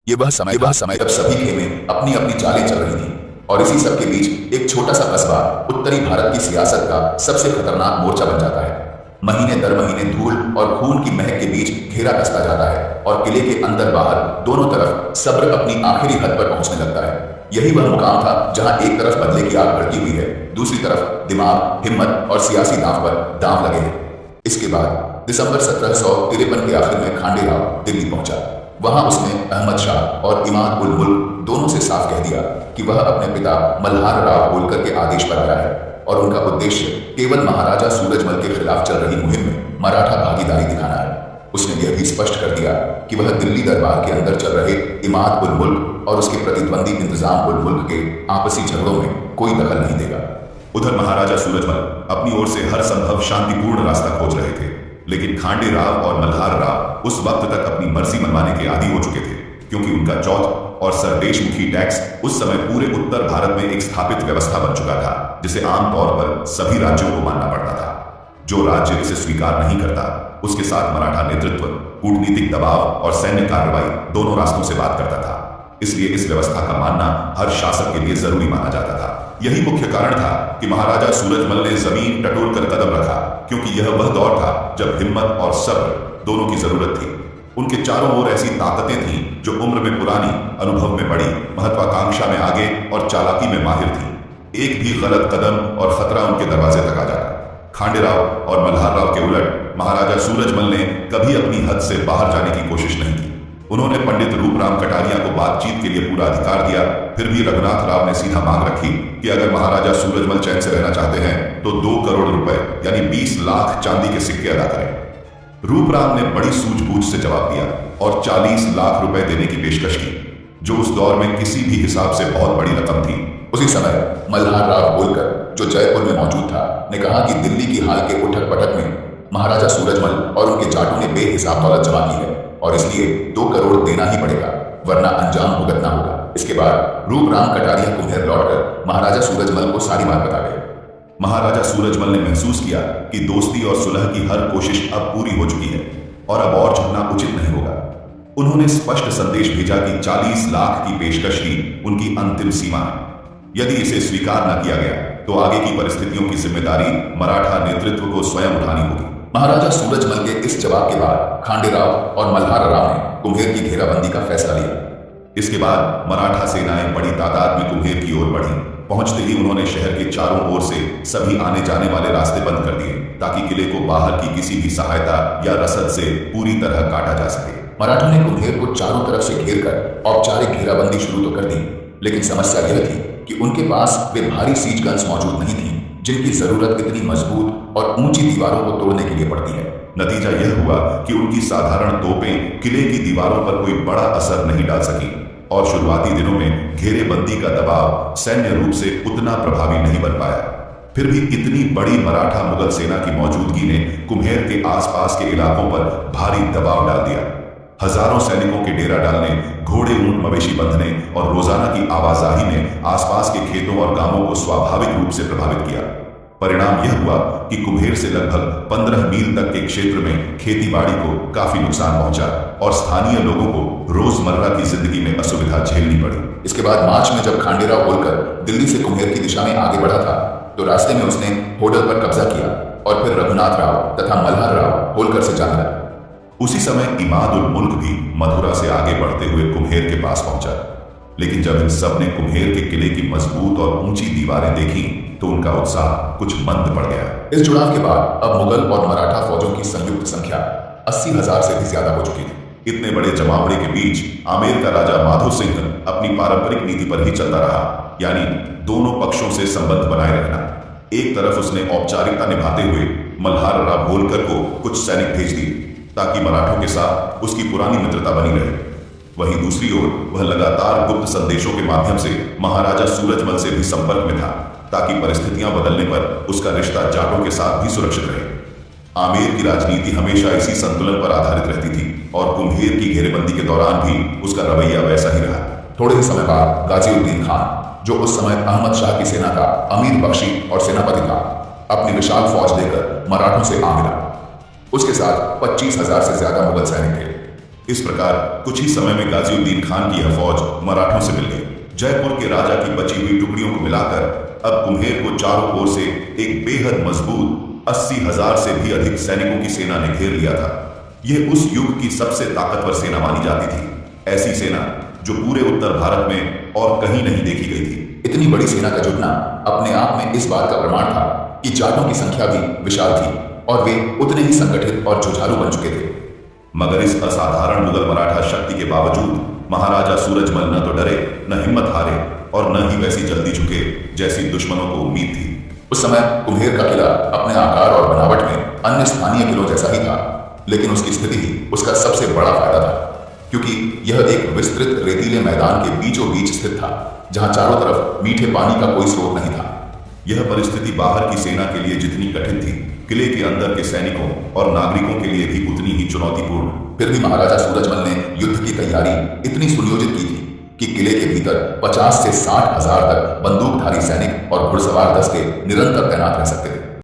ये वह समय जब सभी खेमें अपनी अपनी चालें चल रही थी और इसी सब के बीच एक छोटा सा कस्बा उत्तरी भारत की सियासत का सबसे खतरनाक मोर्चा बन जाता है। महीने दर महीने धूल और खून की महक के बीच घेरा कसता जाता है और किले के अंदर बाहर दोनों तरफ सब्र अपनी आखिरी हद पर पहुंचने लगता है। यही वह मुकाम था जहां एक तरफ बदले की आग भड़की हुई है, दूसरी तरफ दिमाग, हिम्मत और सियासी दांव पर दांव लगे हैं। इसके बाद दिसंबर 1753 के आखिर में खांडे राव दिल्ली पहुंचा। वहां उसने अहमद शाह और इमाद उल मुल्क दोनों से साफ कह दिया कि वह अपने पिता मल्हार राव होलकर के आदेश पर आया है और उनका उद्देश्य केवल महाराजा सूरजमल के खिलाफ चल रही मुहिम में मराठा भागीदारी दिखाना है। उसने यह भी स्पष्ट कर दिया कि वह दिल्ली दरबार के अंदर चल रहे इमाद उल मुल्क और उसके प्रतिद्वंदी इंतजाम उल मुल्क के आपसी झगड़ों में कोई दखल नहीं देगा। उधर महाराजा सूरजमल अपनी ओर से हर संभव शांतिपूर्ण रास्ता खोज रहे थे, लेकिन खांडे राव और मल्हार राव उस वक्त तक अपनी मर्जी मनवाने के आदी हो चुके थे, क्योंकि उनका चौथ और सरदेशमुखी टैक्स उस समय पूरे उत्तर भारत में एक स्थापित व्यवस्था बन चुका था, जिसे आमतौर पर सभी राज्यों को मानना पड़ता था। जो राज्य इसे स्वीकार नहीं करता, उसके साथ मराठा नेतृत्व कूटनीतिक दबाव और सैन्य कार्रवाई दोनों रास्तों से बात करता था। इसलिए इस व्यवस्था का मानना हर शासक के लिए जरूरी माना जाता था। यही मुख्य कारण था कि महाराजा सूरजमल ने जमीन टटोल कर कदम रखा, क्योंकि यह वह दौर था जब हिम्मत और सब्र दोनों की जरूरत थी। उनके चारों ओर ऐसी ताकतें थीं जो उम्र में पुरानी, अनुभव में बड़ी, महत्वाकांक्षा में आगे और चालाकी में माहिर थी। एक भी गलत कदम और खतरा उनके दरवाजे तक आ जाता। खांडे राव और मल्हार राव के उलट महाराजा सूरजमल ने कभी अपनी हद से बाहर जाने की कोशिश नहीं की। उन्होंने पंडित रूपराम कटारिया को बातचीत के लिए पूरा अधिकार दिया। फिर भी रघुनाथ राव ने सीधा मांग रखी कि अगर महाराजा सूरजमल चैन से रहना चाहते हैं तो 2 करोड़ रुपए यानी 20 लाख चांदी के सिक्के अदा करें। रूपराम ने बड़ी सूझबूझ से जवाब दिया और 40 लाख रुपए देने की पेशकश की, जो उस दौर में किसी भी हिसाब से बहुत बड़ी रकम थी। उसी समय मल्हार राव होलकर, जो जयपुर में मौजूद था, ने कहा कि दिल्ली की हाल के उठक पटक में महाराजा सूरजमल और उनके जाटों ने बेहिसाब दौलत जमा की है और इसलिए 2 करोड़ देना ही पड़ेगा, वरना अंजाम भुगतना होगा। इसके बाद रूपराम कटारिया कुम्हेर लौटकर महाराजा सूरजमल को सारी बात बता गए। महाराजा सूरजमल ने महसूस किया कि दोस्ती और सुलह की हर कोशिश अब पूरी हो चुकी है और अब और झुकना उचित नहीं होगा। उन्होंने स्पष्ट संदेश भेजा कि 40 लाख की पेशकश ही उनकी अंतिम सीमा है। यदि इसे स्वीकार न किया गया तो आगे की परिस्थितियों की जिम्मेदारी मराठा नेतृत्व को स्वयं उठानी होगी। महाराजा सूरजमल के इस जवाब के बाद खांडे राव और मल्हार राव ने कुम्हेर की घेराबंदी का फैसला लिया। इसके बाद मराठा सेनाएं बड़ी तादाद में कुम्हेर की ओर बढ़ी। पहुंचते ही उन्होंने शहर के चारों ओर से सभी आने जाने वाले रास्ते बंद कर दिए, ताकि किले को बाहर की किसी भी सहायता या रसद से पूरी तरह काटा जा सके। मराठों ने कुम्हेर को चारों तरफ से घेर कर औपचारिक घेराबंदी शुरू तो कर दी, लेकिन समस्या यह थी कि उनके पास वे भारी सीज गन्स मौजूद नहीं थी, जिनकी जरूरत इतनी मजबूत और ऊंची दीवारों को तोड़ने के लिए पड़ती है। नतीजा यह हुआ कि उनकी साधारण तोपें किले की दीवारों पर कोई बड़ा असर नहीं डाल सकी और शुरुआती दिनों में घेरेबंदी का दबाव सैन्य रूप से उतना प्रभावी नहीं बन पाया। फिर भी इतनी बड़ी मराठा मुगल सेना की मौजूदगी ने कुम्हेर के आसपास के इलाकों पर भारी दबाव डाल दिया। हजारों सैनिकों के डेरा डालने, घोड़े ऊंट मवेशी बंधने और रोजाना की आवाजाही ने आसपास के खेतों और गांवों को स्वाभाविक रूप से प्रभावित किया। परिणाम यह हुआ कि कुम्हेर से लगभग 15 मील तक के क्षेत्र में खेतीबाड़ी को काफी नुकसान पहुंचा और स्थानीय लोगों को रोजमर्रा की जिंदगी में असुविधा झेलनी पड़ी। इसके बाद मार्च में जब खांडे राव होलकर दिल्ली से कुम्हेर की दिशा में आगे बढ़ा था, तो रास्ते में उसने होडल पर कब्जा किया और फिर रघुनाथ राव तथा मल्हार राव होलकर से जा मिला। उसी समय इमाद उल मुल्क भी मथुरा से आगे बढ़ते हुए कुम्हेर के पास पहुंचा, लेकिन जब इन सब ने कुम्हेर के किले की मजबूत और ऊंची दीवारें देखी तो उनका उत्साह कुछ मंद पड़ गया। इस जुड़ाव के बाद अब मुगल और मराठा फौजों की संयुक्त संख्या 80,000 से भी ज्यादा हो चुकी थी। इतने बड़े जमावड़े के बीच आमेर का राजा माधो सिंह अपनी पारंपरिक नीति पर ही चलता रहा, यानी दोनों पक्षों से संबंध बनाए रखना। एक तरफ उसने औपचारिकता निभाते हुए मल्हार राव होलकर को कुछ सैनिक भेज दिए ताकि मराठों के साथ उसकी पुरानी मित्रता बनी रहे। वहीं दूसरी ओर वह लगातार गुप्त संदेशों के माध्यम से महाराजा सूरजमल से भी संपर्क में था, ताकि परिस्थितियां बदलने पर उसका रिश्ता जाटों के साथ भी सुरक्षित रहे। आमेर की राजनीति हमेशा इसी संतुलन पर आधारित रहती थी और कुम्हेर की घेरेबंदी के दौरान भी उसका रवैया वैसा ही रहा। थोड़े ही समय बाद गाजीउद्दीन खान, जो उस समय अहमद शाह की सेना का अमीर बख्शी और सेनापति था, अपनी विशाल फौज लेकर मराठों से आ मिला। उसके साथ 25,000 से ज्यादा मुगल सैनिक थे। इस प्रकार कुछ ही समय में गाजिउद्दीन खान की यह फौज मराठों से मिल गई। जयपुर के राजा की बची हुई टुकड़ियों को मिलाकर अब कुम्हेर को चारों ओर से एक बेहद मजबूत 80,000 से भी अधिक सैनिकों की सेना ने घेर लिया था। यह उस युग की सबसे ताकतवर सेना मानी जाती थी, ऐसी सेना जो पूरे उत्तर भारत में और कहीं नहीं देखी गई थी। इतनी बड़ी सेना का जुटना अपने आप में इस बात का प्रमाण था कि जाटों की संख्या भी विशाल थी और वे उतने ही संगठित और जुझारू बन चुके थे। मगर इस असाधारण मुगल मराठा शक्ति के बावजूद महाराजा सूरजमल न तो डरे, न हिम्मत हारे और न ही वैसी जल्दी झुके जैसी दुश्मनों को उम्मीद थी। उस समय कुम्हेर का किला अपने आकार और बनावट में अन्य स्थानीय किलों जैसा ही था, लेकिन उसकी स्थिति ही उसका सबसे बड़ा फायदा था, क्योंकि यह एक विस्तृत रेतीले मैदान के बीचों बीच स्थित था, जहां चारों तरफ मीठे पानी का कोई स्रोत नहीं था। यह परिस्थिति बाहर की सेना के लिए जितनी कठिन थी, किले के अंदर के सैनिकों और नागरिकों के लिए भी उतनी ही चुनौतीपूर्ण। फिर भी महाराजा सूरजमल ने युद्ध की तैयारी इतनी सुनियोजित की थी कि किले के भीतर 50 से 60 हजार तक बंदूकधारी सैनिक और घुड़सवार दस्ते निरंतर तैनात रह सकते थे।